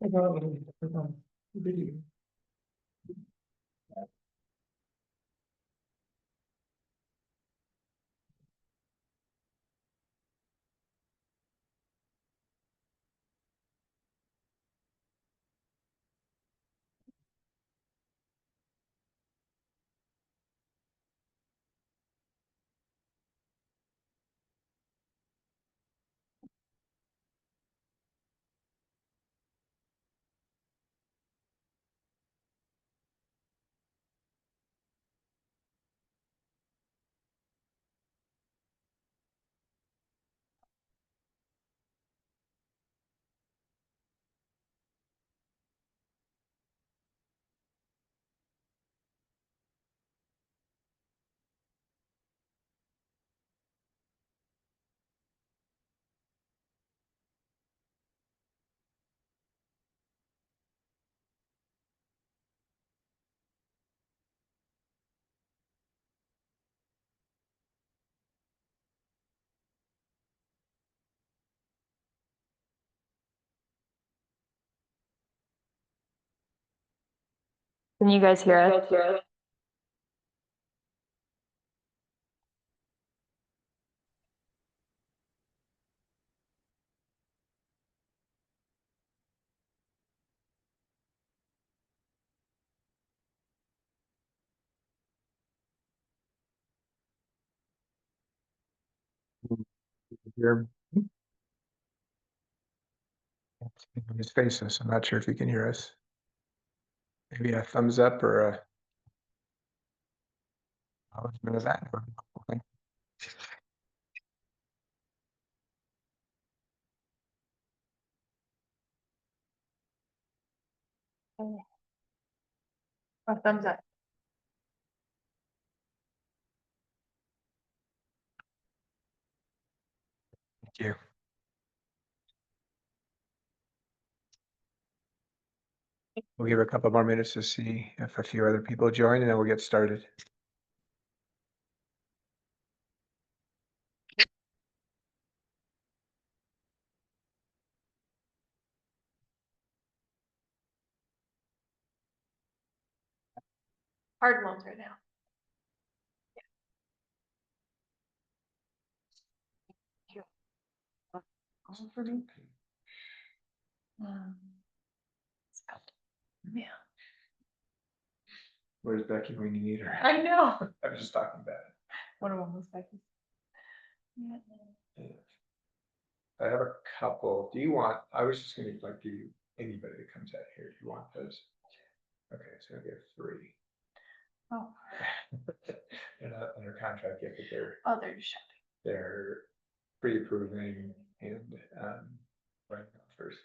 Video. Can you guys hear us? Hear his faces. I'm not sure if you can hear us. Maybe a thumbs up or a. How is that? A thumbs up. Thank you. We'll give a couple more minutes to see if a few other people join and then we'll get started. Hard loans right now. Also for me. Yeah. Where's Becky when you need her? I know. I was just talking about it. One of them was Becky. Yeah. I have a couple. Do you want, I was just gonna like give you anybody that comes out here. Do you want those? Okay, so I get 3. Oh. They're not under contract yet, but They're just shopping. they're pre-approving and running offers.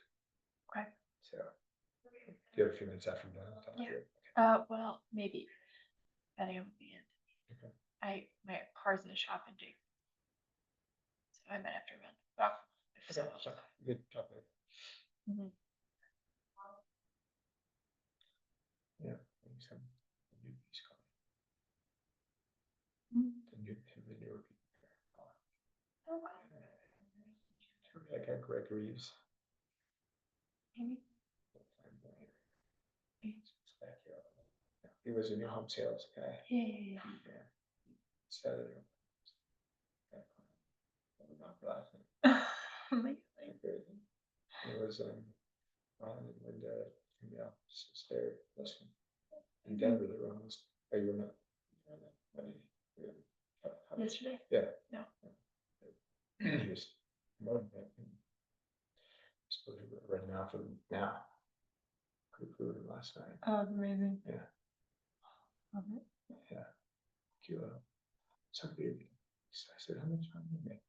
Okay. So do you have a few minutes after that? Yeah. Well, maybe. Depending on the end. Okay. My car's in the shop and Jake. So I might have to run. Oh, if so. Good topic. Mhm. Yeah. I think so. The new piece called- Mhm. the newer people. Okay. Like a Greg Reeves. Maybe. He was a new home sales guy. Yeah. So it was Ron and Linda from the office was there listening. In Denver, they were almost. Oh, you were not. Yesterday? Yeah. No. He was promoting that. Supposed to be right now for them now. Could prove it last night. Oh, amazing. Yeah. Yeah. Kilo. So big. So I said, how much money do you make?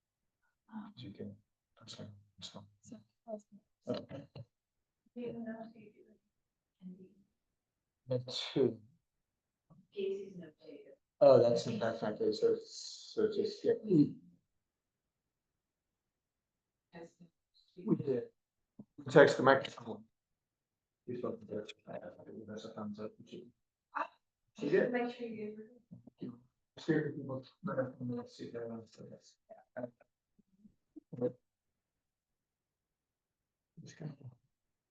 You can. So. That's two. Oh, that's not good. So just yeah. We did. Text the microphone. He's looking good. That's a thumbs up. She did. Make sure you give her. Scared people. Let's see there.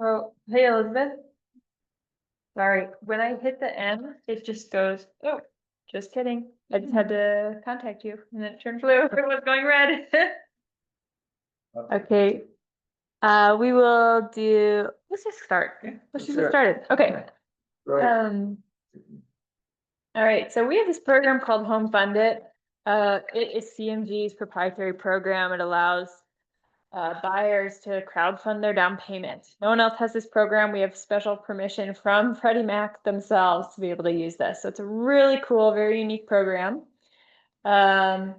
Oh, hey Elizabeth. Sorry, when I hit the M, it just goes, oh, just kidding. I just had to contact you and then it turned blue. It was going red. Okay. We will do, let's just start. Yeah, Let's let's just do get it. started. Okay. Right. All right, so we have this program called HomeFundIt. It is CMG's proprietary program. It allows buyers to crowdfund their down payment. No one else has this program. We have special permission from Freddie Mac themselves to be able to use this. So it's a really cool, very unique program. And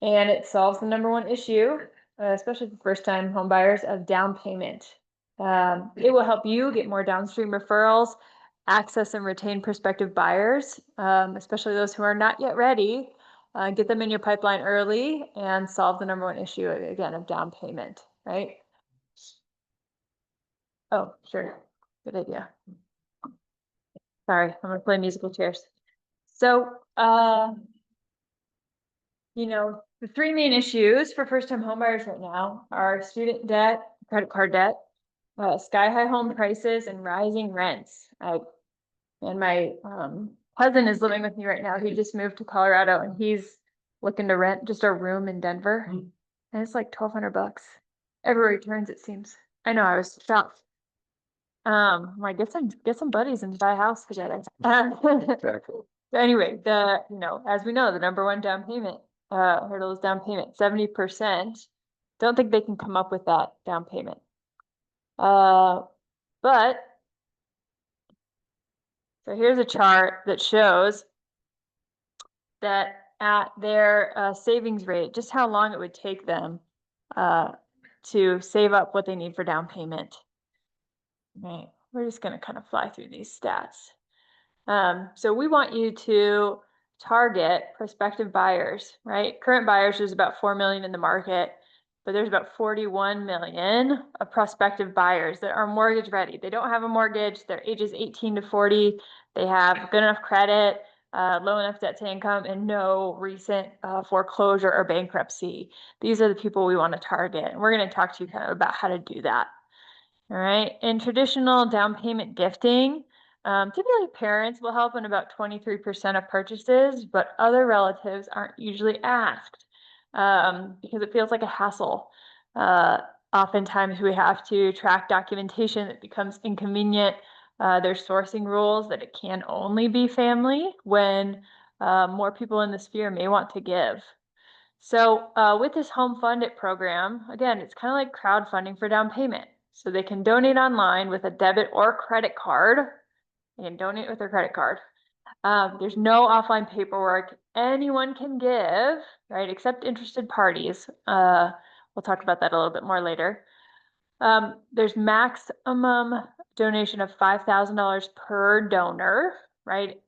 it solves the #1 issue, especially for first-time home buyers, of down payment. It will help you get more downstream referrals, access and retain prospective buyers, especially those who are not yet ready. Get them in your pipeline early and solve the #1 issue, again, of down payment, right? Oh, sure. Good idea. Sorry, I'm gonna play musical chairs. So, you know, the 3 main issues for first-time homebuyers right now are student debt, credit card debt, sky-high home prices, and rising rents. And my cousin is living with me right now. He just moved to Colorado, and he's looking to rent just a room in Denver, and it's like $1,200 everywhere he turns. It seems. I know. I was shocked. I'm like, get some buddies and buy a house together. Exactly. Anyway, as we know, the #1 down payment hurdle is down payment. 70% don't think they can come up with that down payment. But so here's a chart that shows that at their savings rate, just how long it would take them to save up what they need for down payment. Right, we're just going to kind of fly through these stats. So we want you to target prospective buyers, right? Current buyers, there's about 4 million in the market, but there's about 41 million of prospective buyers that are mortgage ready. They don't have a mortgage. They're ages 18 to 40. They have good enough credit, low enough debt to income, and no recent foreclosure or bankruptcy. These are the people we want to target. And we're going to talk to you kind of about how to do that. All right. In traditional down payment gifting, typically parents will help in about 23% of purchases, but other relatives aren't usually asked because it feels like a hassle. Oftentimes we have to track documentation that becomes inconvenient. There's sourcing rules that it can only be family when more people in the sphere may want to give. So with this HomeFundIt program, again, it's kind of like crowdfunding for down payment. So they can donate online with a debit or credit card. They can donate with their credit card. There's no offline paperwork. Anyone can give, right, except interested parties. We'll talk about that a little bit more later. There's maximum donation of $5,000 per donor, right?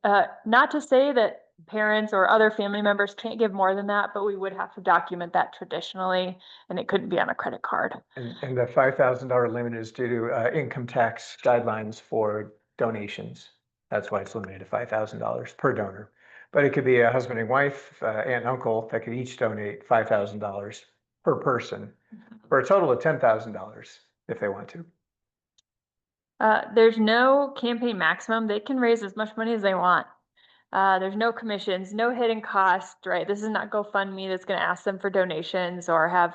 Not to say that parents or other family members can't give more than that, but we would have to document that traditionally, and it couldn't be on a credit card. And the $5,000 limit is due to income tax guidelines for donations. That's why it's limited to $5,000 per donor. But it could be a husband and wife, aunt and uncle that could each donate $5,000 per person for a total of $10,000 if they want to. There's no campaign maximum. They can raise as much money as they want. There's no commissions, no hidden cost, right? This is not GoFundMe that's going to ask them for donations or have,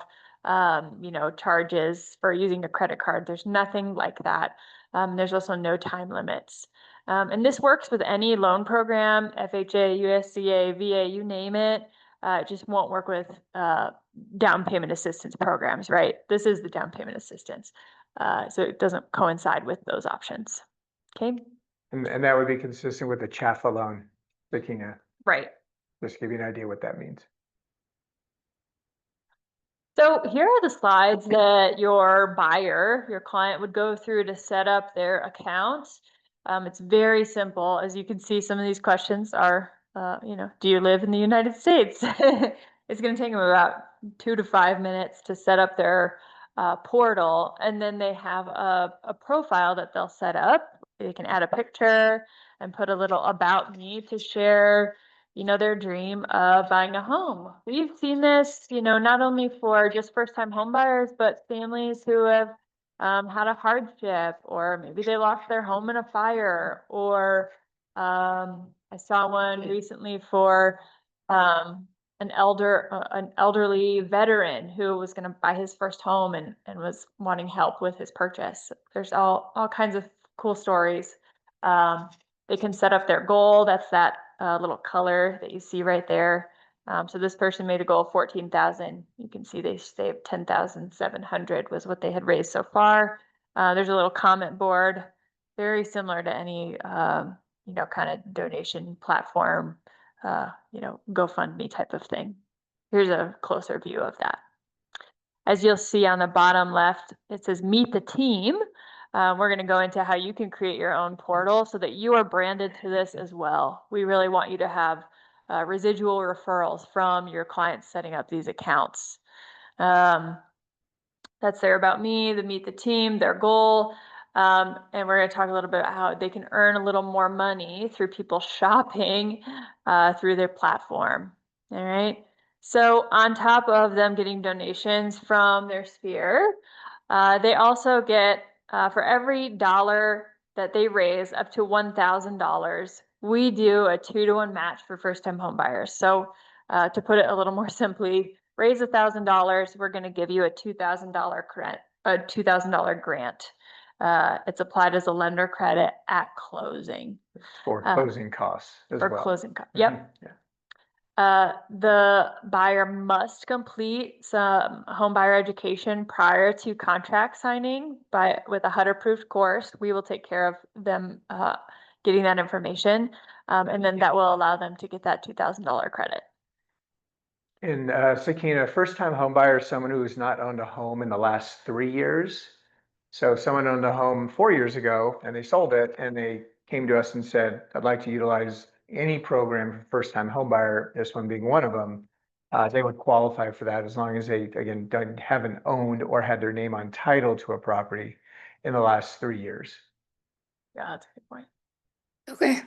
charges for using a credit card. There's nothing like that. There's also no time limits. And this works with any loan program, FHA, USDA, VA, you name it. It just won't work with down payment assistance programs, right? This is the down payment assistance. So it doesn't coincide with those options. Okay. And that would be consistent with the CHAFA loan, Sakina. Right. Just to give you an idea what that means. So here are the slides that your buyer, your client would go through to set up their account. It's very simple. As you can see, some of these questions are, do you live in the United States? It's going to take them about 2 to 5 minutes to set up their portal. And then they have a profile that they'll set up. They can add a picture and put a little about me to share their dream of buying a home. We've seen this, not only for just first-time home buyers, but families who have had a hardship, or maybe they lost their home in a fire, or I saw one recently for an elderly veteran who was going to buy his first home and was wanting help with his purchase. There's all kinds of cool stories. They can set up their goal. That's that little color that you see right there. So this person made a goal of 14,000. You can see they saved 10,700 was what they had raised so far. There's a little comment board, very similar to any kind of donation platform, GoFundMe type of thing. Here's a closer view of that. As you'll see on the bottom left, it says meet the team. We're going to go into how you can create your own portal so that you are branded to this as well. We really want you to have residual referrals from your clients setting up these accounts. That's their about me, the meet the team, their goal. And we're going to talk a little bit about how they can earn a little more money through people shopping through their platform. All right. So on top of them getting donations from their sphere, they also get for every dollar that they raise up to $1,000, we do a 2-to-1 match for first-time home buyers. So to put it a little more simply, raise $1,000, we're going to give you a $2,000 grant. It's applied as a lender credit at closing. For closing costs as well. Closing costs. Yep. Yeah. The buyer must complete some home buyer education prior to contract signing with a HUD-approved course. We will take care of them getting that information, and then that will allow them to get that $2,000 credit. And Sakina, first-time home buyer is someone who has not owned a home in the last 3 years. So if someone owned a home 4 years ago and they sold it and they came to us and said, I'd like to utilize any program for first-time home buyer, this one being one of them, they would qualify for that as long as they, again, haven't owned or had their name on title to a property in the last 3 years. Yeah, that's a good point. Okay.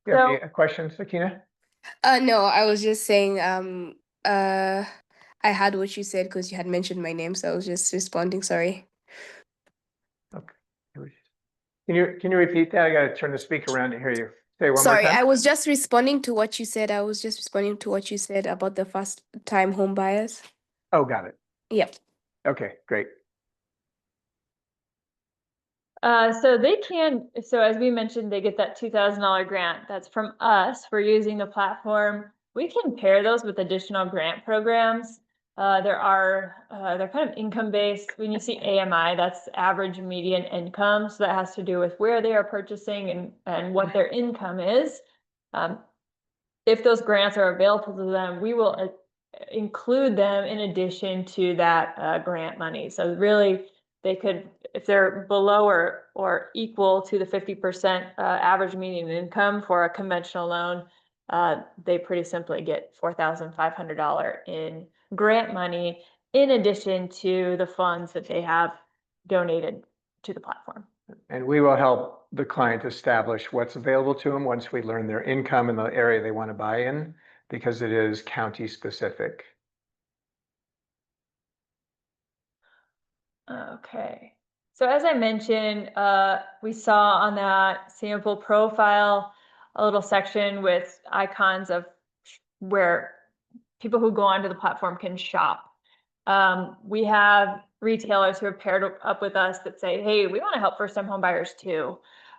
You have any questions, Sakina? No, I was just saying, I had what you said because you had mentioned my name, so I was just responding, sorry. Okay. Can you repeat that? I got to turn the speaker around to hear you. Say one Sorry, more time. I was just responding to what you said. I was just responding to what you said about the first-time home buyers. Oh, got it. Yep. Okay, great. So as we mentioned, they get that $2,000 grant. That's from us. We're using the platform. We can pair those with additional grant programs. They're kind of income-based. When you see AMI, that's average median income. So that has to do with where they are purchasing and what their income is. If those grants are available to them, we will include them in addition to that grant money. So really, they could, if they're below or equal to the 50% average median income for a conventional loan, they pretty simply get $4,500 in grant money in addition to the funds that they have donated to the platform. And we will help the client establish what's available to them once we learn their income in the area they want to buy in, because it is county specific. Okay, so as I mentioned, we saw on that sample profile a little section with icons of where people who go onto the platform can shop. We have retailers who have paired up with us that say, hey, we want to help first-time home buyers too.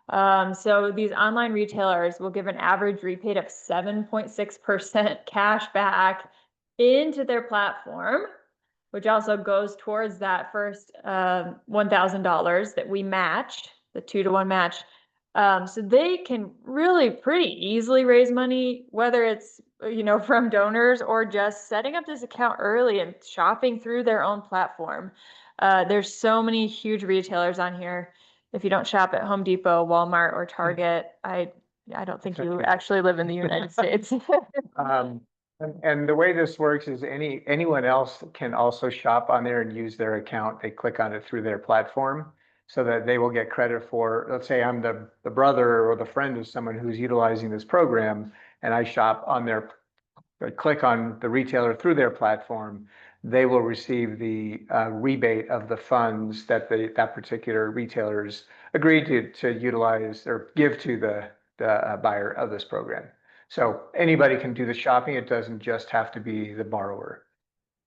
So these online retailers will give an average rebate of 7.6% cash back into their platform, which also goes towards that first $1,000 that we match, the 2-to-1 match. So they can really pretty easily raise money, whether it's from donors or just setting up this account early and shopping through their own platform. There's so many huge retailers on here. If you don't shop at Home Depot, Walmart, or Target, I don't think you actually live in the United States. And the way this works is anyone else can also shop on there and use their account. They click on it through their platform so that they will get credit for, let's say I'm the brother or the friend of someone who's utilizing this program, and I shop on their click on the retailer through their platform, they will receive the rebate of the funds that that particular retailers agreed to utilize or give to the buyer of this program. So anybody can do the shopping. It doesn't just have to be the borrower.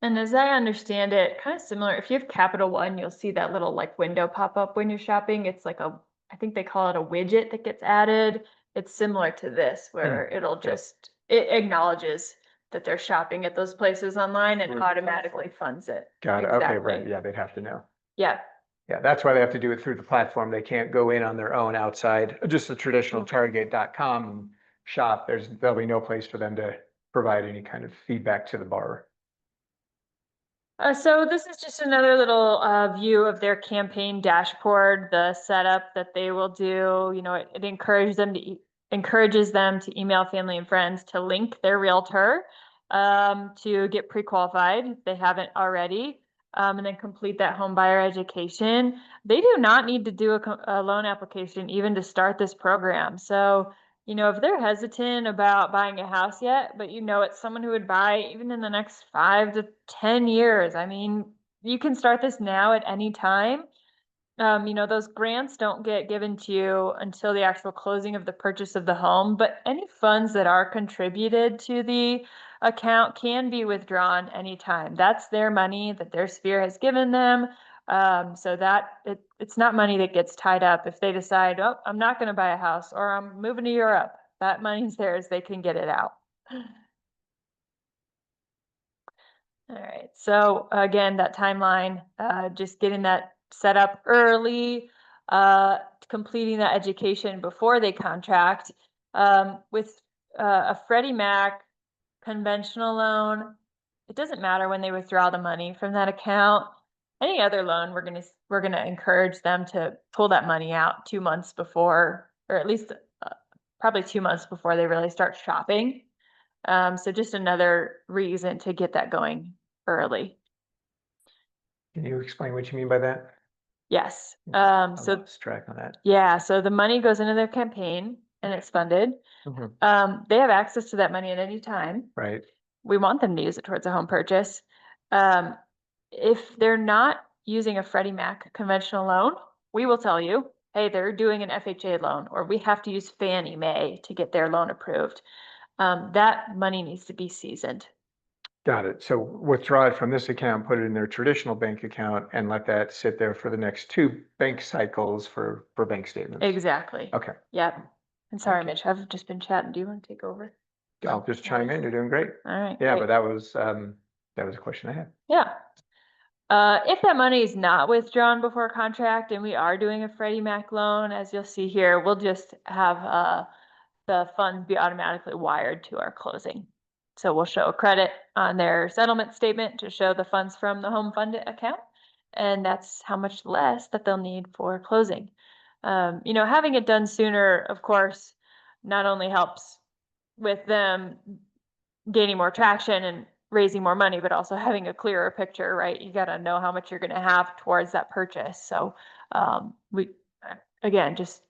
And as I understand it, kind of similar, if you have Capital One, you'll see that little like window pop up when you're shopping. It's like I think they call it a widget that gets added. It's similar to this where it'll just, it acknowledges that they're shopping at those places online and automatically funds it. Got it. Okay, Exactly. right. Yeah, they'd have to know. Yeah. Yeah, that's why they have to do it through the platform. They can't go in on their own outside, just a traditional Target.com and shop. There'll be no place for them to provide any kind of feedback to the borrower. So this is just another little view of their campaign dashboard, the setup that they will do. You know, it encourages them to email family and friends to link their realtor to get pre-qualified if they haven't already, and then complete that home buyer education. They do not need to do a loan application even to start this program. So, you know, if they're hesitant about buying a house yet, but you know it's someone who would buy even in the next 5 to 10 years, I mean, you can start this now at any time. You know, those grants don't get given to you until the actual closing of the purchase of the home, but any funds that are contributed to the account can be withdrawn anytime. That's their money that their sphere has given them. So that it's not money that gets tied up. If they decide, oh, I'm not going to buy a house or I'm moving to Europe, that money's theirs. They can get it out. All right. So again, that timeline, just getting that set up early, completing that education before they contract, with a Freddie Mac conventional loan. It doesn't matter when they withdraw the money from that account. Any other loan, we're gonna encourage them to pull that money out 2 months before, or at least probably 2 months before they really start shopping. So just another reason to get that going early. Can you explain what you mean by that? Yes. I So lost track on that. yeah, so the money goes into their campaign and it's funded. They have access to that money at any time. Right. We want them to use it towards a home purchase. If they're not using a Freddie Mac conventional loan, we will tell you, hey, they're doing an FHA loan, or we have to use Fannie Mae to get their loan approved. That money needs to be seasoned. Got it. So withdraw it from this account, put it in their traditional bank account and let that sit there for the next 2 bank cycles for bank statements. Exactly. Okay. Yep. And sorry, Okay. Mitch, I've just been chatting. Do you want to take over? I'll just chime in. You're doing great. All right. Yeah, great. but that was a question I had. Yeah. If that money is not withdrawn before contract and we are doing a Freddie Mac loan, as you'll see here, we'll just have the funds be automatically wired to our closing. So we'll show a credit on their settlement statement to show the funds from the HomeFundIt account. And that's how much less that they'll need for closing. You know, having it done sooner, of course, not only helps with them gaining more traction and raising more money, but also having a clearer picture, right? You got to know how much you're going to have towards that purchase. So we, again, just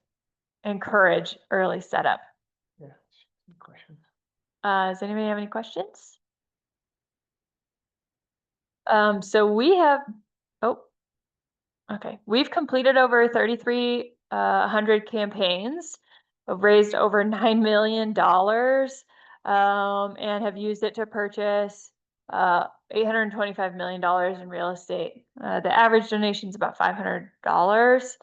encourage early setup. Yeah. Questions? Does anybody have any questions? So we have, okay. We've completed over 3,300 campaigns. We've raised over $9 million and have used it to purchase $825 million in real estate. The average donation is about $500.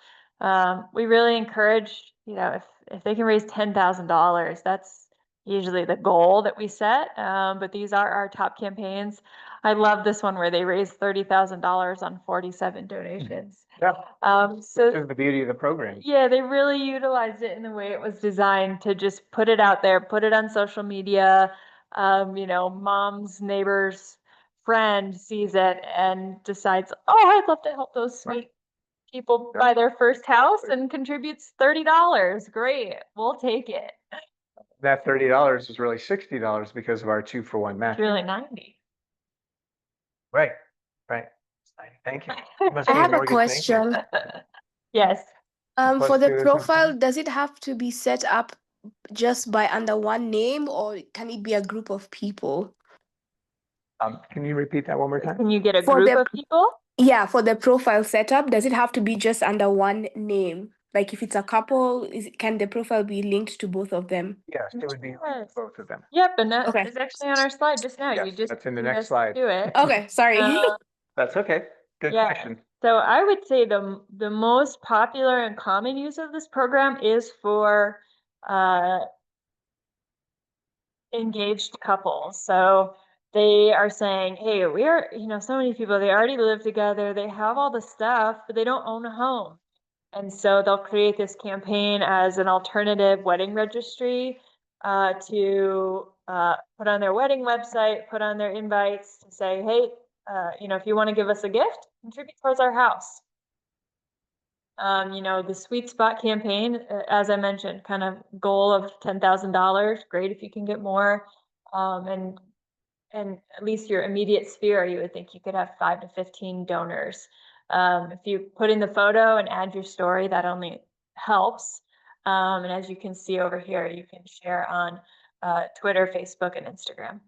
We really encourage, you know, if they can raise $10,000, that's usually the goal that we set. But these are our top campaigns. I love this one where they raised $30,000 on 47 donations. Yeah. So This is the beauty of the program. yeah, they really utilized it in the way it was designed to just put it out there, put it on social media. You know, mom's neighbor's friend sees it and decides, oh, I'd love to help those sweet people buy their first house and contributes $30. Great, we'll take it. That $30 is really $60 because of our 2-for-1 match. It's really 90. Right. Right. Thank you. Must I be have a mortgage banking. question. Yes. For Plus the 2 is profile, something? does it have to be set up just by under one name, or can it be a group of people? Can you repeat that one more time? Can you get a For group the- of people? Yeah, for the profile setup, does it have to be just under one name? Like if it's a couple, can the profile be linked to both of them? Yes, it would be Yes. both of them. Yep, and that Okay. is actually on our slide just now. You Yes, just that's in the you next just slide. do it. Okay, sorry. Uh, That's okay. Good Yeah. question. So I would say the most popular and common use of this program is for engaged couples. So they are saying, hey, we're, so many people, they already live together, they have all the stuff, but they don't own a home. And so they'll create this campaign as an alternative wedding registry to put on their wedding website, put on their invites to say, hey, if you want to give us a gift, contribute towards our house. The sweet spot campaign, as I mentioned, kind of goal of $10,000. Great if you can get more. And at least your immediate sphere, you would think you could have 5 to 15 donors. If you put in the photo and add your story, that only helps. And as you can see over here, you can share on Twitter, Facebook, and Instagram.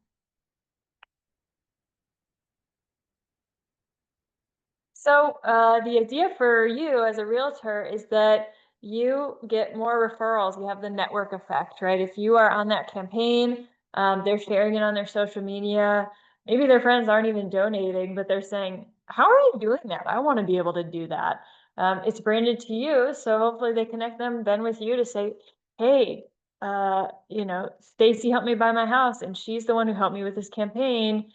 So the idea for you as a realtor is that you get more referrals. You have the network effect, right? If you are on that campaign, they're sharing it on their social media. Maybe their friends aren't even donating, but they're saying, how are you doing that? I want to be able to do that. It's branded to you. So hopefully they connect them then with you to say, hey, Stacy helped me buy my house and she's the one who helped me with this campaign.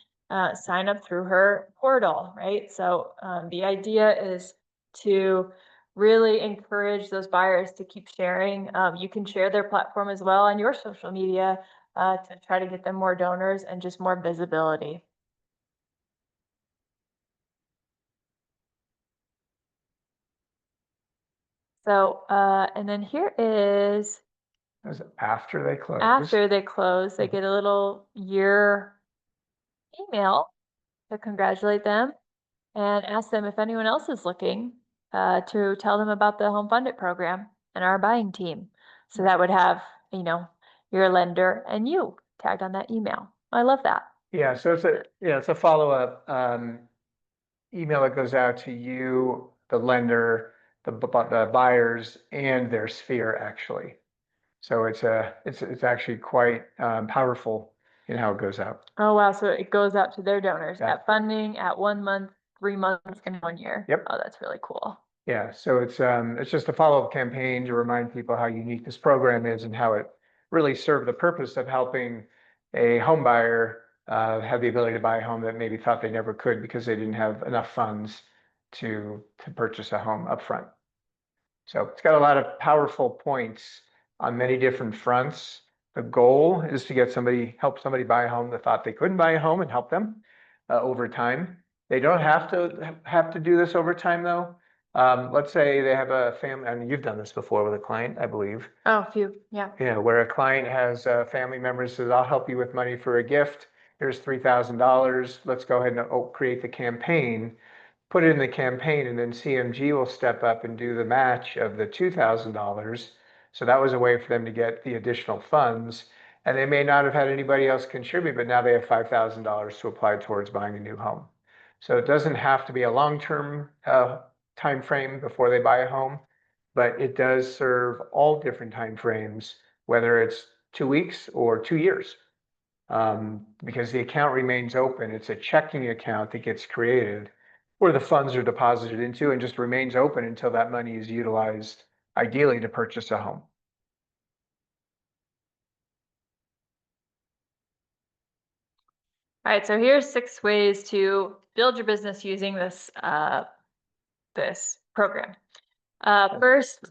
Sign up through her portal, right? So the idea is to really encourage those buyers to keep sharing. You can share their platform as well on your social media to try to get them more donors and just more visibility. So, and then here is That's after they close. after they close, they get a little year email to congratulate them and ask them if anyone else is looking to tell them about the HomeFundIt program and our buying team. So that would have, your lender and you tagged on that email. I love that. Yeah, so it's a follow-up email that goes out to you, the lender, the buyers, and their sphere actually. So it's actually quite powerful in how it goes out. Oh, wow. So it goes out to their donors Yeah. at funding, at 1 month, 3 months, and 1 year. Yep. Oh, that's really cool. Yeah, so it's just a follow-up campaign to remind people how unique this program is and how it really served the purpose of helping a home buyer have the ability to buy a home that maybe thought they never could because they didn't have enough funds to purchase a home upfront. So it's got a lot of powerful points on many different fronts. The goal is to help somebody buy a home that thought they couldn't buy a home and help them over time. They don't have to do this over time though. Let's say they have a family, and you've done this before with a client, I believe. Oh, phew. Yeah. Where a client has family members says, I'll help you with money for a gift. Here's $3,000. Let's go ahead and create the campaign, put it in the campaign, and then CMG will step up and do the match of the $2,000. So that was a way for them to get the additional funds. And they may not have had anybody else contribute, but now they have $5,000 to apply towards buying a new home. So it doesn't have to be a long-term time frame before they buy a home, but it does serve all different time frames, whether it's 2 weeks or 2 years. Because the account remains open. It's a checking account that gets created where the funds are deposited into and just remains open until that money is utilized, ideally to purchase a home. All right, so here's 6 ways to build your business using this this program. First,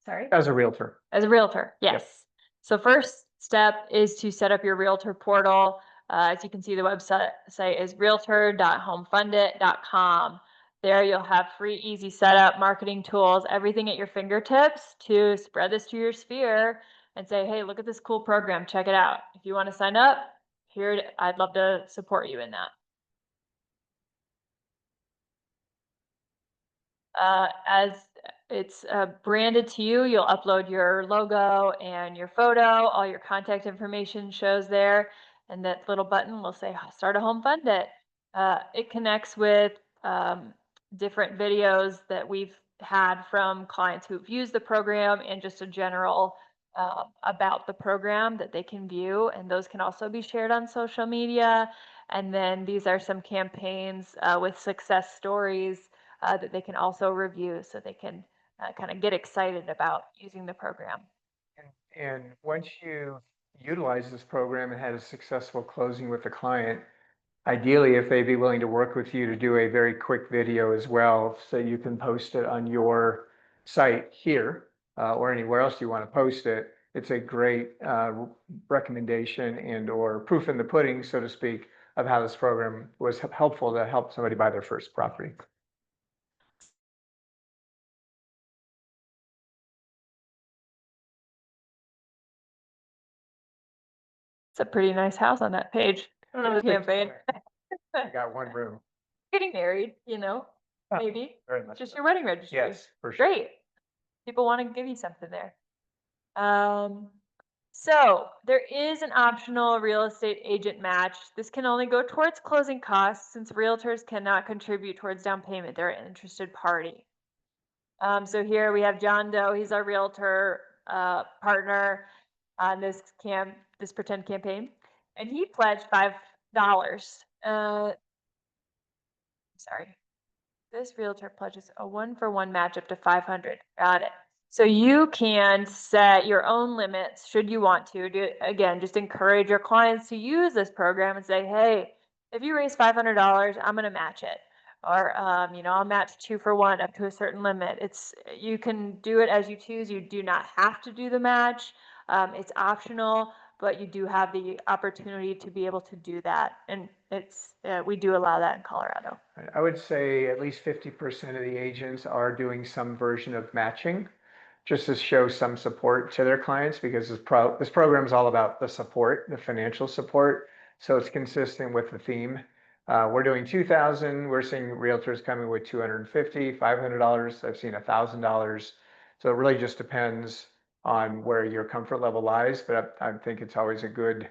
sorry. As a realtor. As a realtor, yes. So first step is to set up your realtor portal. As you can see, the website is realtor.homefundit.com. There you'll have free, easy setup, marketing tools, everything at your fingertips to spread this to your sphere and say, hey, look at this cool program, check it out. If you want to sign up, here, I'd love to support you in that. As it's branded to you. You'll upload your logo and your photo. All your contact information shows there. And that little button will say, start a HomeFundIt. It connects with different videos that we've had from clients who've used the program and just a general about the program that they can view. And those can also be shared on social media. And then these are some campaigns with success stories that they can also review so they can kind of get excited about using the program. And once you utilize this program and had a successful closing with the client, ideally, if they'd be willing to work with you to do a very quick video as well, so you can post it on your site here or anywhere else you want to post it, it's a great recommendation and or proof in the pudding, so to speak, of how this program was helpful to help somebody buy their first property. It's a pretty nice house on that page. Campaign. I got one room. Getting married, you know, Oh, maybe. Very much. Just so. your wedding registry. Yes, for sure. Great. People want to give you something there. So there is an optional real estate agent match. This can only go towards closing costs since realtors cannot contribute towards down payment. They're an interested party. So here we have John Doe. He's our realtor partner on this pretend campaign, and he pledged $5. Sorry. This realtor pledges a 1-for-1 match up to 500. Got it. So you can set your own limits should you want to. Again, just encourage your clients to use this program and say, hey, if you raise $500, I'm going to match it. Or, you know, I'll match 2-for-1 up to a certain limit. You can do it as you choose. You do not have to do the match. It's optional, but you do have the opportunity to be able to do that. And we do allow that in Colorado. I would say at least 50% of the agents are doing some version of matching, just to show some support to their clients, because this program is all about the support, the financial support. So it's consistent with the theme. We're doing 2,000. We're seeing realtors coming with $250, $500. I've seen $1,000. So it really just depends on where your comfort level lies. But I think it's always a good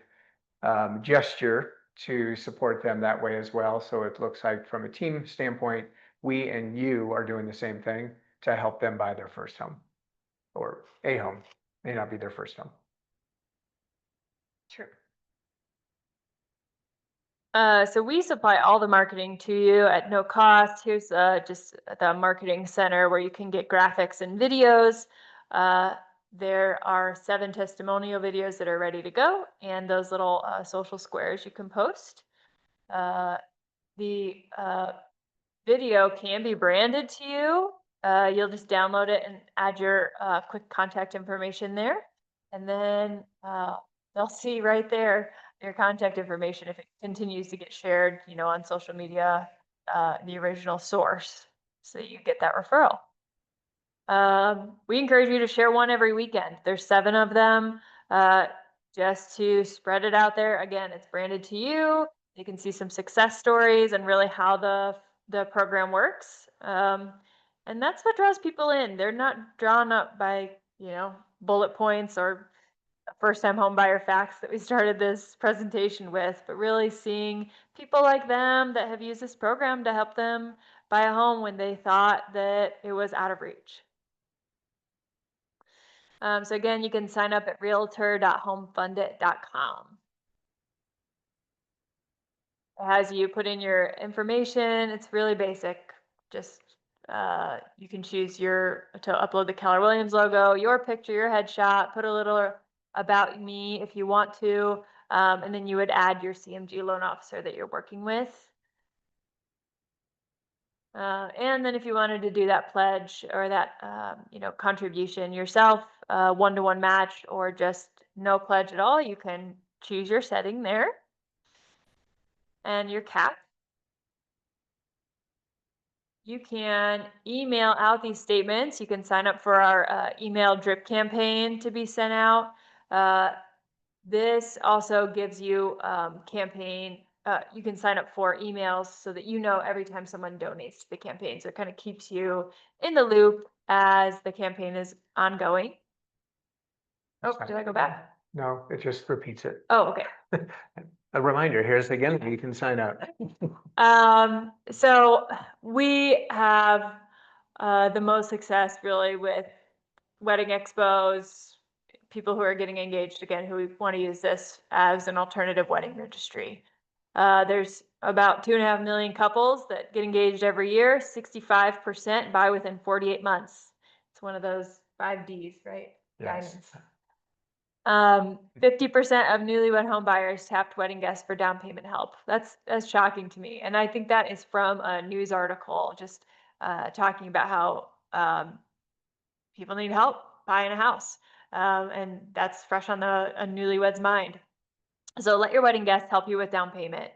gesture to support them that way as well. So it looks like from a team standpoint, we and you are doing the same thing to help them buy their first home, or a home, may not be their first home. True. So we supply all the marketing to you at no cost. Here's just the marketing center where you can get graphics and videos. There are 7 testimonial videos that are ready to go, and those little social squares you can post. The video can be branded to you. You'll just download it and add your quick contact information there. And then they'll see right there your contact information if it continues to get shared, you know, on social media, the original source, so you get that referral. We encourage you to share one every weekend. There's 7 of them, just to spread it out there. Again, it's branded to you. You can see some success stories and really how the program works. And that's what draws people in. They're not drawn up by, you know, bullet points or first-time home buyer facts that we started this presentation with, but really seeing people like them that have used this program to help them buy a home when they thought that it was out of reach. So again, you can sign up at realtor.homefundit.com. It has you put in your information. It's really basic. Just you can choose to upload the Keller Williams logo, your picture, your headshot, put a little about me if you want to, and then you would add your CMG loan officer that you're working with. And then if you wanted to do that pledge or that you know, contribution yourself, 1-to-1 match, or just no pledge at all, you can choose your setting there and your cap. You can email out these statements. You can sign up for our email drip campaign to be sent out. This also gives you campaign you can sign up for emails so that you know every time someone donates to the campaign. So it kind of keeps you in the loop as the campaign is ongoing. Oh, did I go back? No, it just repeats it. Oh, okay. A reminder, here's again, you can sign up. So we have the most success really with wedding expos, people who are getting engaged again, who want to use this as an alternative wedding registry. There's about 2.5 million couples that get engaged every year. 65% buy within 48 months. It's one of those 5Ds, right? Yes. Diamonds. 50% of newlywed home buyers tapped wedding guests for down payment help. That's shocking to me. And I think that is from a news article just talking about how people need help buying a house. And that's fresh on a newlywed's mind. So let your wedding guests help you with down payment.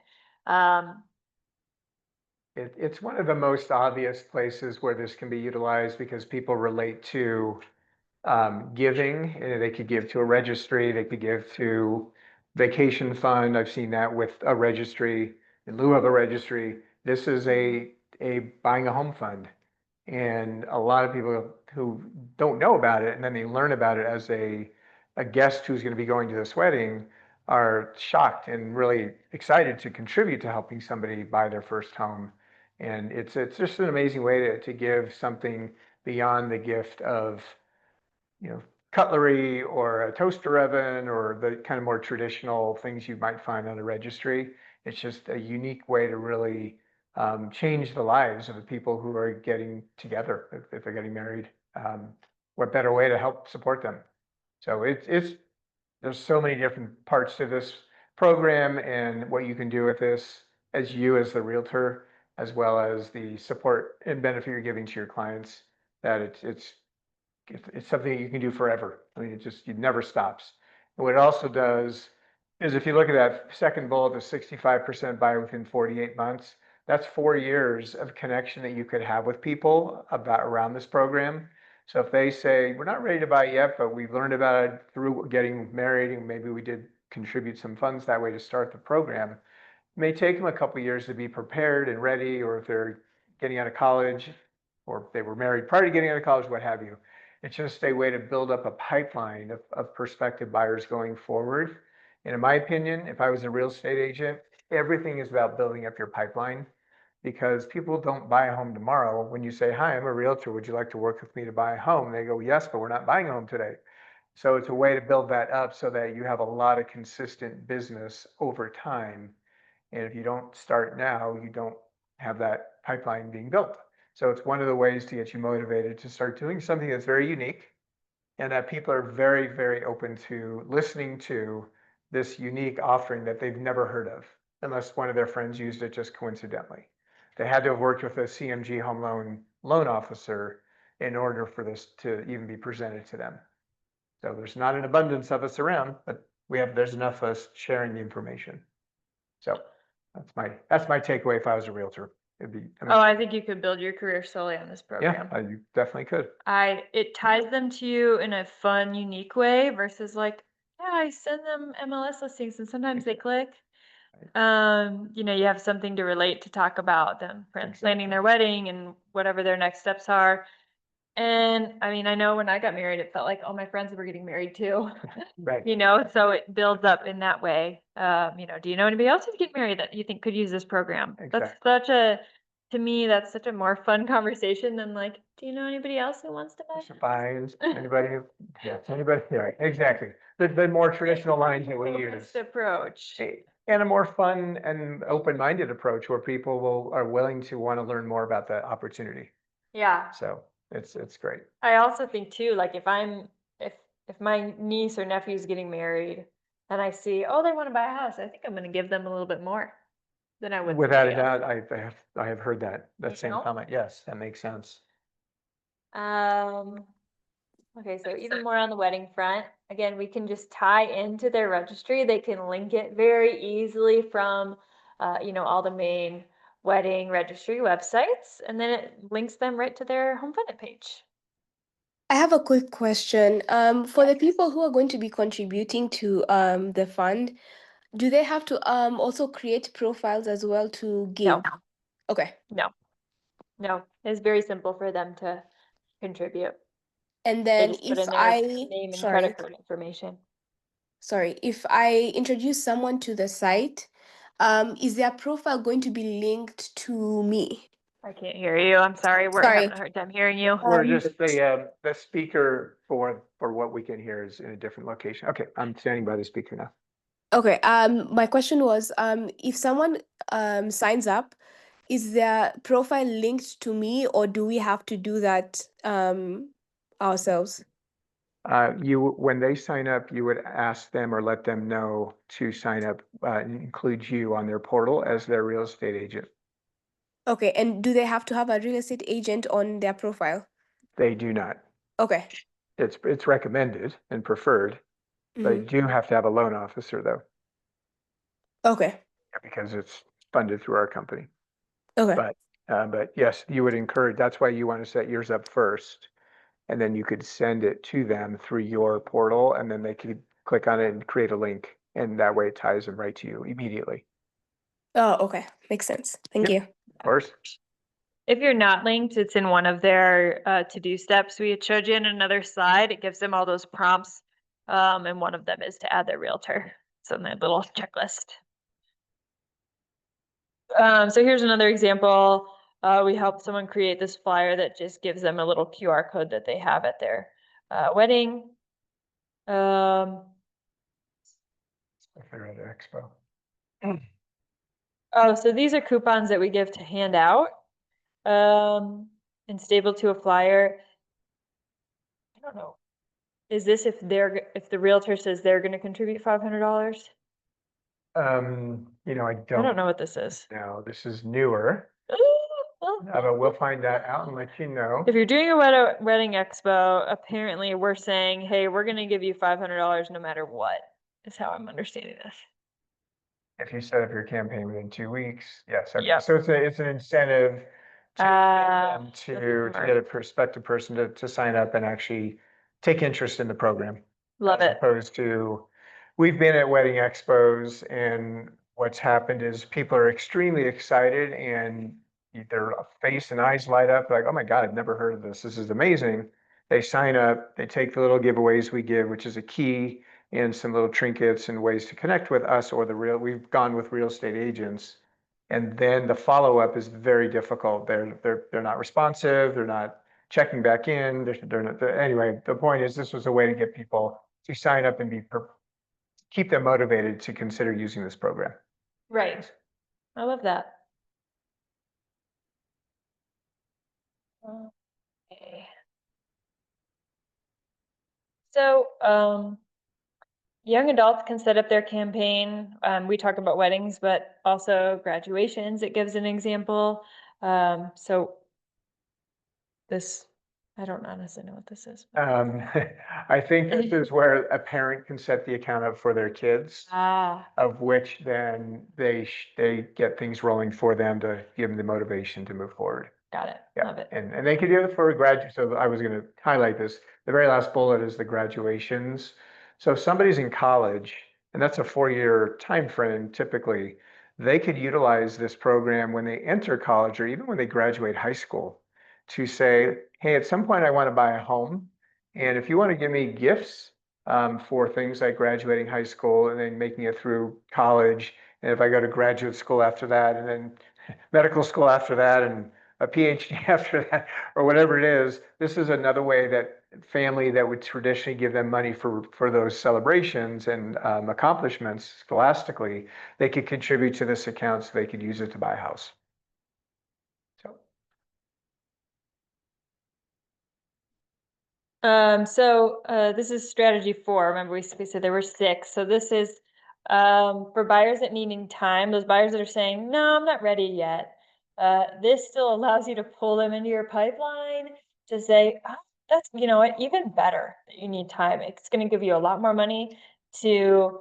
It's one of the most obvious places where this can be utilized because people relate to giving. They could give to a registry, they could give to vacation fund. I've seen that with a registry in lieu of a registry. This is a buying a home fund. And a lot of people who don't know about it and then they learn about it as a guest who's going to be going to this wedding are shocked and really excited to contribute to helping somebody buy their first home. And it's just an amazing way to give something beyond the gift of, cutlery or a toaster oven or the kind of more traditional things you might find on a registry. It's just a unique way to really change the lives of the people who are getting together if they're getting married. What better way to help support them? So there's so many different parts to this program and what you can do with this as the realtor, as well as the support and benefit you're giving to your clients, that it's something that you can do forever. I mean, it never stops. And what it also does is if you look at that second bullet, the 65% buy within 48 months, that's 4 years of connection that you could have with people around this program. So if they say, we're not ready to buy yet, but we've learned about it through getting married and maybe we did contribute some funds that way to start the program, it may take them a couple of years to be prepared and ready, or if they're getting out of college or if they were married prior to getting out of college, what have you. It's just a way to build up a pipeline of prospective buyers going forward. And in my opinion, if I was a real estate agent, everything is about building up your pipeline, because people don't buy a home tomorrow. When you say, hi, I'm a realtor, would you like to work with me to buy a home? They go, yes, but we're not buying a home today. So it's a way to build that up so that you have a lot of consistent business over time. And if you don't start now, you don't have that pipeline being built. So it's one of the ways to get you motivated to start doing something that's very unique and that people are very, very open to listening to this unique offering that they've never heard of, unless one of their friends used it just coincidentally. They had to have worked with a CMG Home loan officer in order for this to even be presented to them. So there's not an abundance of us around, but there's enough of us sharing the information. So that's my takeaway if I was a realtor. I think you could build your career solely on this program. Yeah, you definitely could. It ties them to you in a fun, unique way versus like, yeah, I send them MLS listings and sometimes they click. You have something to relate to talk about them planning their wedding and whatever their next steps are. And I mean, I know when I got married, it felt like all my friends were getting married too. Right. So it builds up in that way. Do you know anybody else who's getting married that you think could use this program? Exactly. To me, that's such a more fun conversation than like, do you know anybody else who wants to buy? Anybody? Anybody? Yeah, exactly. The more traditional lines that we use. Focused approach. And a more fun and open-minded approach where people are willing to want to learn more about that opportunity. Yeah. So it's great. I also think too, like if my niece or nephew is getting married and I see, oh, they want to buy a house, I think I'm going to give them a little bit more than I would. Without a doubt, I have heard that same know? comment. Yes, that makes sense. Okay, so even more on the wedding front, again, we can just tie into their registry. They can link it very easily from, all the main wedding registry websites, and then it links them right to their HomeFundIt page. I have a quick question. For the people who are going to be contributing to the fund, Do they have to also create profiles as well to give? No, Okay. no, it's very simple for them to contribute. And They then just put if in their I, name and sorry, credit card information. if I introduce someone to the site, is their profile going to be linked to me? I can't hear you. I'm sorry. We're having Sorry. a hard time hearing you. We're Um, just, the speaker for what we can hear is in a different location. Okay, I'm standing by the speaker now. Okay. My question was, if someone signs up, is their profile linked to me, or do we have to do that ourselves? When they sign up, you would ask them or let them know to sign up, include you on their portal as their real estate agent. Okay. And do they have to have a real estate agent on their profile? They do not. Okay. It's recommended and preferred. They Mhm. do have to have a loan officer though, Okay. because it's funded through our company. Okay. But yes, you would encourage, that's why you want to set yours up first. And then you could send it to them through your portal and then they could click on it and create a link. And that way it ties them right to you immediately. Oh, okay. Makes sense. Thank Yep. you. Of course. If you're not linked, it's in one of their to-do steps we had showed you in another slide. It gives them all those prompts. And one of them is to add their realtor. So in that little checklist. So here's another example. We helped someone create this flyer that just gives them a little QR code that they have at their wedding. If they're at Expo. Oh, so these are coupons that we give to hand out and staple to a flyer. I don't know. Is this if the realtor says they're going to contribute $500? I I don't don't know what this is. know. This is newer, but we'll find that out and let you know. If you're doing a wedding expo, apparently we're saying, hey, we're going to give you $500 no matter what, is how I'm understanding this. If you set up your campaign within 2 weeks, yes. Okay. Yep. So it's an incentive to get them to smart. get a prospective person to sign up and actually take interest in the program. Love As it. opposed to, we've been at wedding expos and what's happened is people are extremely excited and their face and eyes light up like, oh my God, I've never heard of this. This is amazing. They sign up, they take the little giveaways we give, which is a key, and some little trinkets and ways to connect with us or we've gone with real estate agents. And then the follow-up is very difficult. They're not responsive. They're not checking back in. Anyway, the point is this was a way to get people to sign up and keep them motivated to consider using this program. Right. I love that. Okay. So, young adults can set up their campaign. We talk about weddings, but also graduations. It gives an example. So this, I don't honestly know what this is. I think this is where a parent can set the account up for their kids, of which then they get things rolling for them to give them the motivation to move forward. Got it. Yeah, Love it. and they could do it for a graduate. So I was going to highlight this. The very last bullet is the graduations. So if somebody's in college, and that's a 4-year time frame typically, they could utilize this program when they enter college or even when they graduate high school to say, hey, at some point I want to buy a home. And if you want to give me gifts for things like graduating high school and then making it through college, and if I go to graduate school after that, and then medical school after that, and a PhD after that, or whatever it is, this is another way that family that would traditionally give them money for those celebrations and accomplishments scholastically, they could contribute to this account so they could use it to buy a house. So this is strategy 4. Remember we said there were 6. So this is for buyers that needing time, those buyers that are saying, no, I'm not ready yet. This still allows you to pull them into your pipeline to say, oh, that's, you know what, even better that you need time. It's going to give you a lot more money to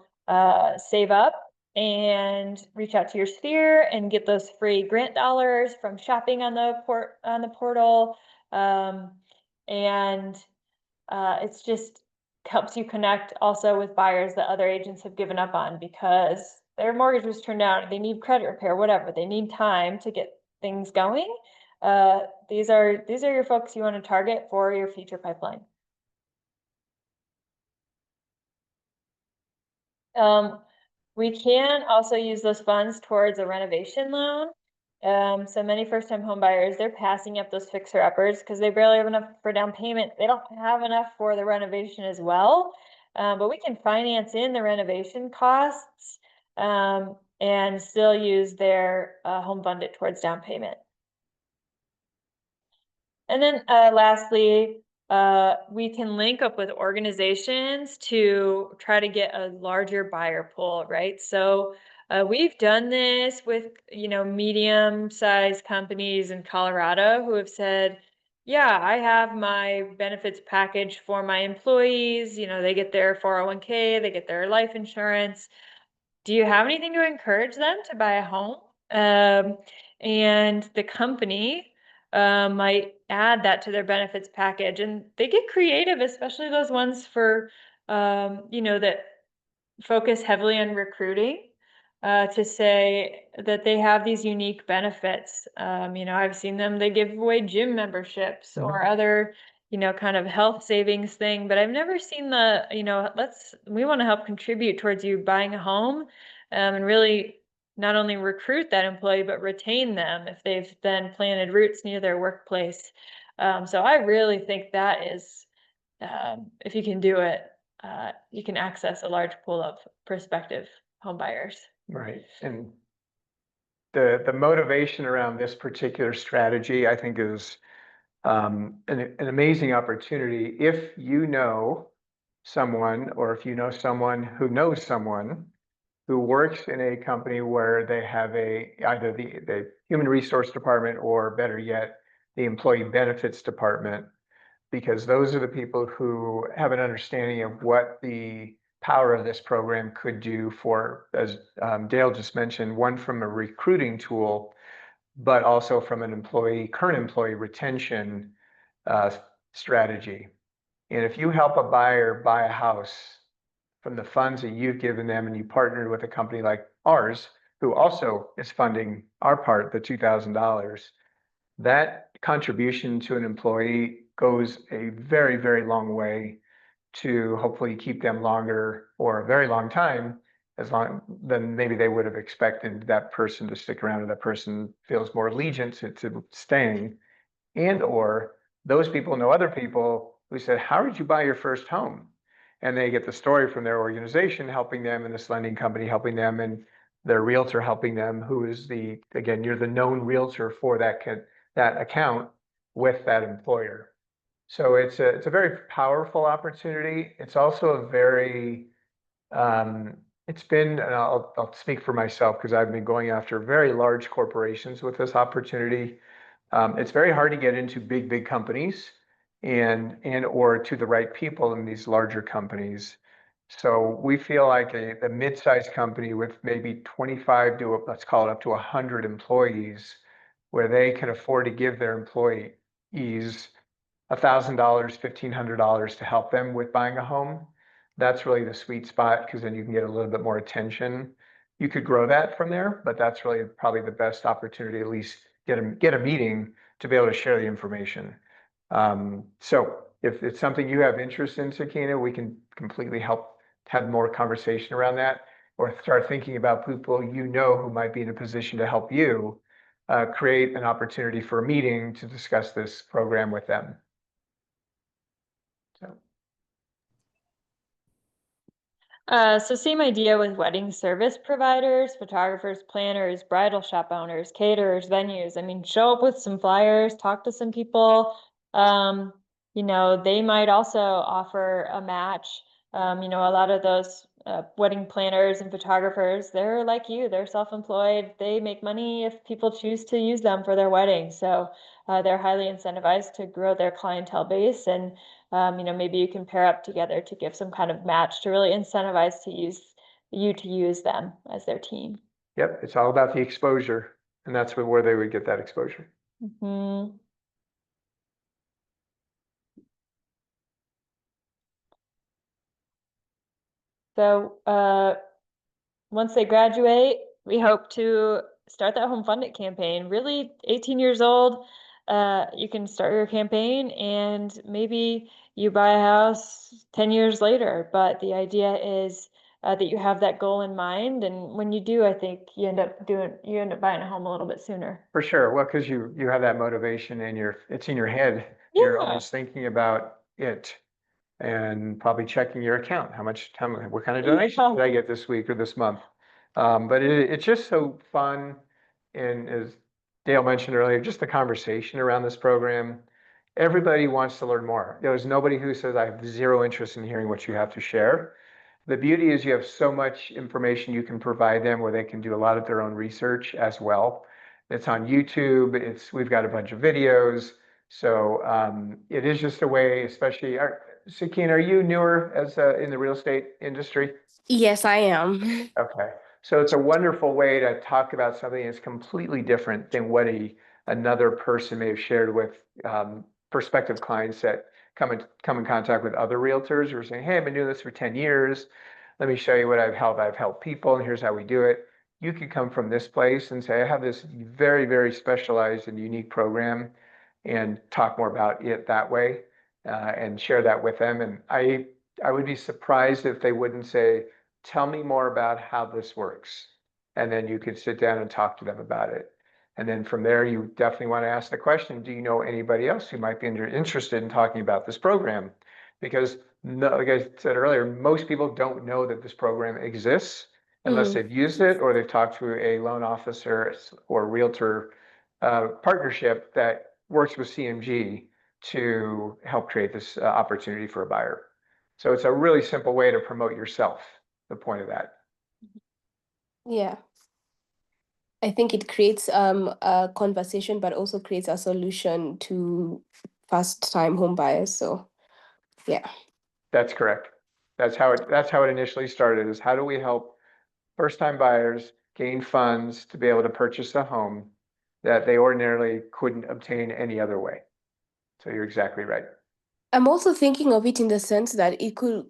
save up and reach out to your sphere and get those free grant dollars from shopping on the portal. And it's just helps you connect also with buyers that other agents have given up on because their mortgage was turned down, they need credit repair, whatever, they need time to get things going. These are your folks you want to target for your future pipeline. We can also use those funds towards a renovation loan. So many first-time home buyers, they're passing up those fixer-uppers because they barely have enough for down payment. They don't have enough for the renovation as well. But we can finance in the renovation costs and still use their HomeFundIt towards down payment. And then lastly, we can link up with organizations to try to get a larger buyer pool, right? So we've done this with, medium-sized companies in Colorado who have said, yeah, I have my benefits package for my employees. They get their 401k, they get their life insurance. Do you have anything to encourage them to buy a home? And the company might add that to their benefits package, and they get creative, especially those ones for, that focus heavily on recruiting, to say that they have these unique benefits. I've seen them, they give away gym memberships or other, kind of health savings thing, but I've never seen the, we want to help contribute towards you buying a home, and really not only recruit that employee, but retain them if they've then planted roots near their workplace. So I really think that is, if you can do it, you can access a large pool of prospective home buyers. Right. And the motivation around this particular strategy, I think, is an amazing opportunity. If you know someone, or if you know someone who knows someone who works in a company where they have either the human resource department, or better yet, the employee benefits department, because those are the people who have an understanding of what the power of this program could do for, as Dale just mentioned, one from a recruiting tool, but also from an current employee retention strategy. And if you help a buyer buy a house from the funds that you've given them, and you partnered with a company like ours, who also is funding our part, the $2,000, that contribution to an employee goes a very, very long way to hopefully keep them longer, or a very long time, as long than maybe they would have expected that person to stick around, and that person feels more allegiance to staying. And or those people know other people who said, how did you buy your first home? And they get the story from their organization helping them, and this lending company helping them, and their realtor helping them, who is again, you're the known realtor for that account with that employer. So it's a very powerful opportunity. It's also a very, it's been, and I'll speak for myself because I've been going after very large corporations with this opportunity. It's very hard to get into big companies or to the right people in these larger companies. So we feel like a mid-sized company with maybe 25 to, let's call it, up to 100 employees, where they can afford to give their employees $1,000, $1,500 to help them with buying a home. That's really the sweet spot, because then you can get a little bit more attention. You could grow that from there, but that's really probably the best opportunity, at least get a meeting to be able to share the information. So if it's something you have interest in, Sakina, we can completely help have more conversation around that, or start thinking about people who might be in a position to help you create an opportunity for a meeting to discuss this program with them. So same idea with wedding service providers, photographers, planners, bridal shop owners, caterers, venues. I mean, show up with some flyers, talk to some people. They might also offer a match. A lot of those wedding planners and photographers, they're like you, they're self-employed. They make money if people choose to use them for their wedding. So they're highly incentivized to grow their clientele base, and maybe you can pair up together to give some kind of match to really incentivize to use them as their team. Yep, it's all about the exposure, and that's where they would get that exposure. Mm-hmm. So, once they graduate, we hope to start that HomeFundIt campaign. Really, 18 years old, you can start your campaign and maybe you buy a house 10 years later. But the idea is that you have that goal in mind, and when you do, I think you end up buying a home a little bit sooner. For sure. Well, because you have that motivation and it's in your head. You're Yeah. always thinking about it and probably checking your account. What kind of donation did I get this week or this month? But it's just so fun. And as Dale mentioned earlier, just the conversation around this program. Everybody wants to learn more. There's nobody who says, I have zero interest in hearing what you have to share. The beauty is you have so much information you can provide them where they can do a lot of their own research as well. It's on YouTube. We've got a bunch of videos. So it is just a way, especially, Sakine, are you newer in the real estate industry? Yes, I am. Okay. So it's a wonderful way to talk about something that's completely different than what another person may have shared with prospective clients that come in contact with other realtors who are saying, hey, I've been doing this for 10 years. Let me show you what I've helped people, and here's how we do it. You could come from this place and say, I have this very, very specialized and unique program, and talk more about it that way, and share that with them. And I would be surprised if they wouldn't say, tell me more about how this works. And then you could sit down and talk to them about it. And then from there, you definitely want to ask the question, do you know anybody else who might be interested in talking about this program? Because like I said earlier, most people don't know that this program exists unless they've used it or they've talked to a loan officer or realtor partnership that works with CMG to help create this opportunity for a buyer. So it's a really simple way to promote yourself, the point of that. Yeah. I think it creates a conversation, but also creates a solution to first-time home buyers. So, yeah. That's correct. That's how it initially started, is how do we help first-time buyers gain funds to be able to purchase a home that they ordinarily couldn't obtain any other way. So you're exactly right. I'm also thinking of it in the sense that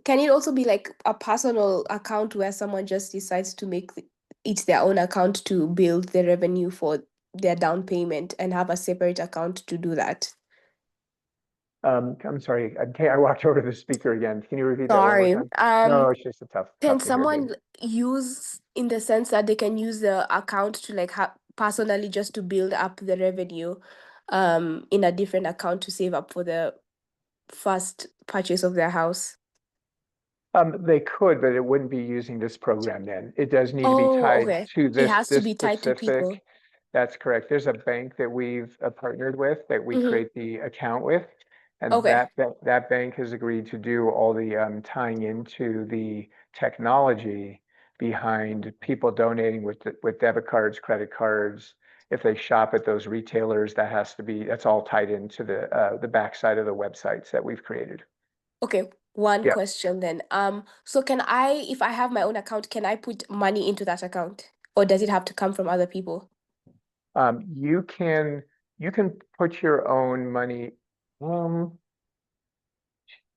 can it also be like a personal account where someone just decides to make it their own account to build the revenue for their down payment and have a separate account to do that? I'm sorry, I walked over to the speaker again. Can you repeat that one Sorry. more time? No, it's just tough Can to hear, babe. someone use in the sense that they can use the account to like personally just to build up the revenue in a different account to save up for the first purchase of their house? They could, but it wouldn't be using this program then. It does need to be Oh, tied okay. to It this has to be tied to people. specific. That's correct. There's a bank that we've partnered with that we create the account with. And Okay. that bank has agreed to do all the tying into the technology behind people donating with debit cards, credit cards. If they shop at those retailers, that's all tied into the backside of the websites that we've created. Okay. One Yeah. question then. So if I have my own account, can I put money into that account? Or does it have to come from other people? You can put your own money.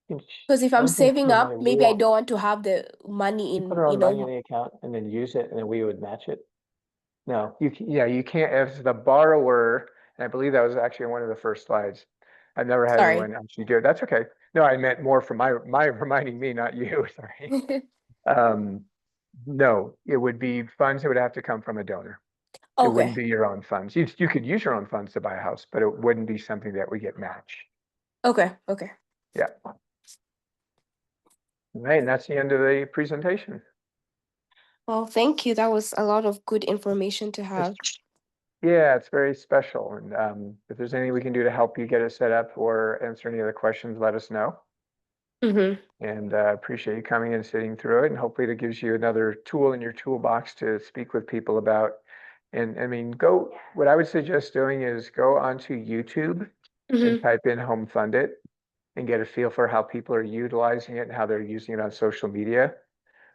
Because if I I'm don't think saving your money. up, maybe I don't want to have the money You put in, our own money in the account and then use it, and then we would match it. No, you can't. As the borrower, and I believe that was actually one of the first slides. I've never had sorry. anyone actually do it. That's okay. No, I meant more from my reminding me, not you. Sorry. No, it would be funds that would have to come from a donor. It wouldn't Okay. be your own funds. You could use your own funds to buy a house, but it wouldn't be something that would get matched. Okay. Okay. Yeah. Right, and that's the end of the presentation. Well, thank you. That was a lot of good information to have. Yeah, it's very special. And if there's anything we can do to help you get it set up or answer any other questions, let us know. And appreciate you coming and sitting through it. And hopefully that gives you another tool in your toolbox to speak with people about. And I mean, what I would suggest doing is go onto YouTube and type in HomeFundIt and get a feel for how people are utilizing it and how they're using it on social media.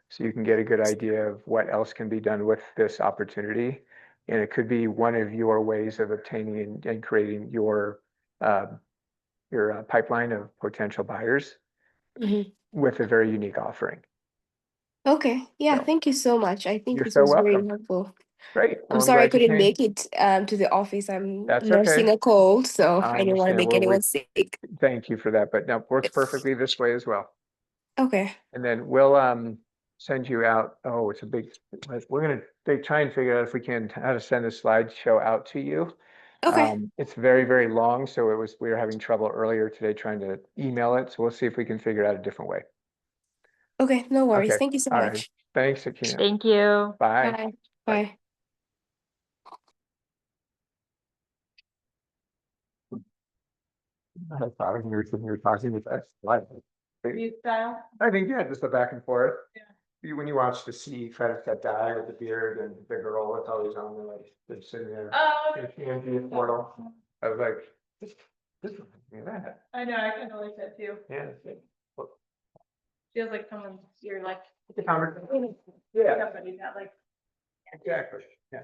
So you can get a good idea of what else can be done with this opportunity. And it could be one of your ways of obtaining and creating your pipeline of potential buyers with a very unique offering. Okay. Yeah, So, thank you so much. I think you're this so was very welcome. helpful. Great. I'm Well, I'm sorry I glad you couldn't came. make it to the office. I'm That's nursing okay. a cold, so I I didn't want to understand. make Well, anyone sick. thank you for that, but no, works perfectly this way as well. Okay. And then we'll send you out. Oh, it's a big, we're gonna try and figure out if we can how to send a slideshow out to you. Okay. It's very, very long, so we were having trouble earlier today trying to email it. So we'll see if we can figure out a different way. Okay, no worries. Okay. Thank you so All right. much. Thanks, Akina. Thank you. Bye. Bye. Bye. Bye. I thought we were talking with that slide. Style? I think, yeah, just the back and forth. When you watch the sea credit that guy with the beard and the girl with all these on, they're sitting there. Oh. In the CMG portal. I was like, this reminds me of that. I know, I kind of like that too. Yeah. Feels like someone's, you're like. The conversation. Yeah, Somebody that like. exactly. Yeah.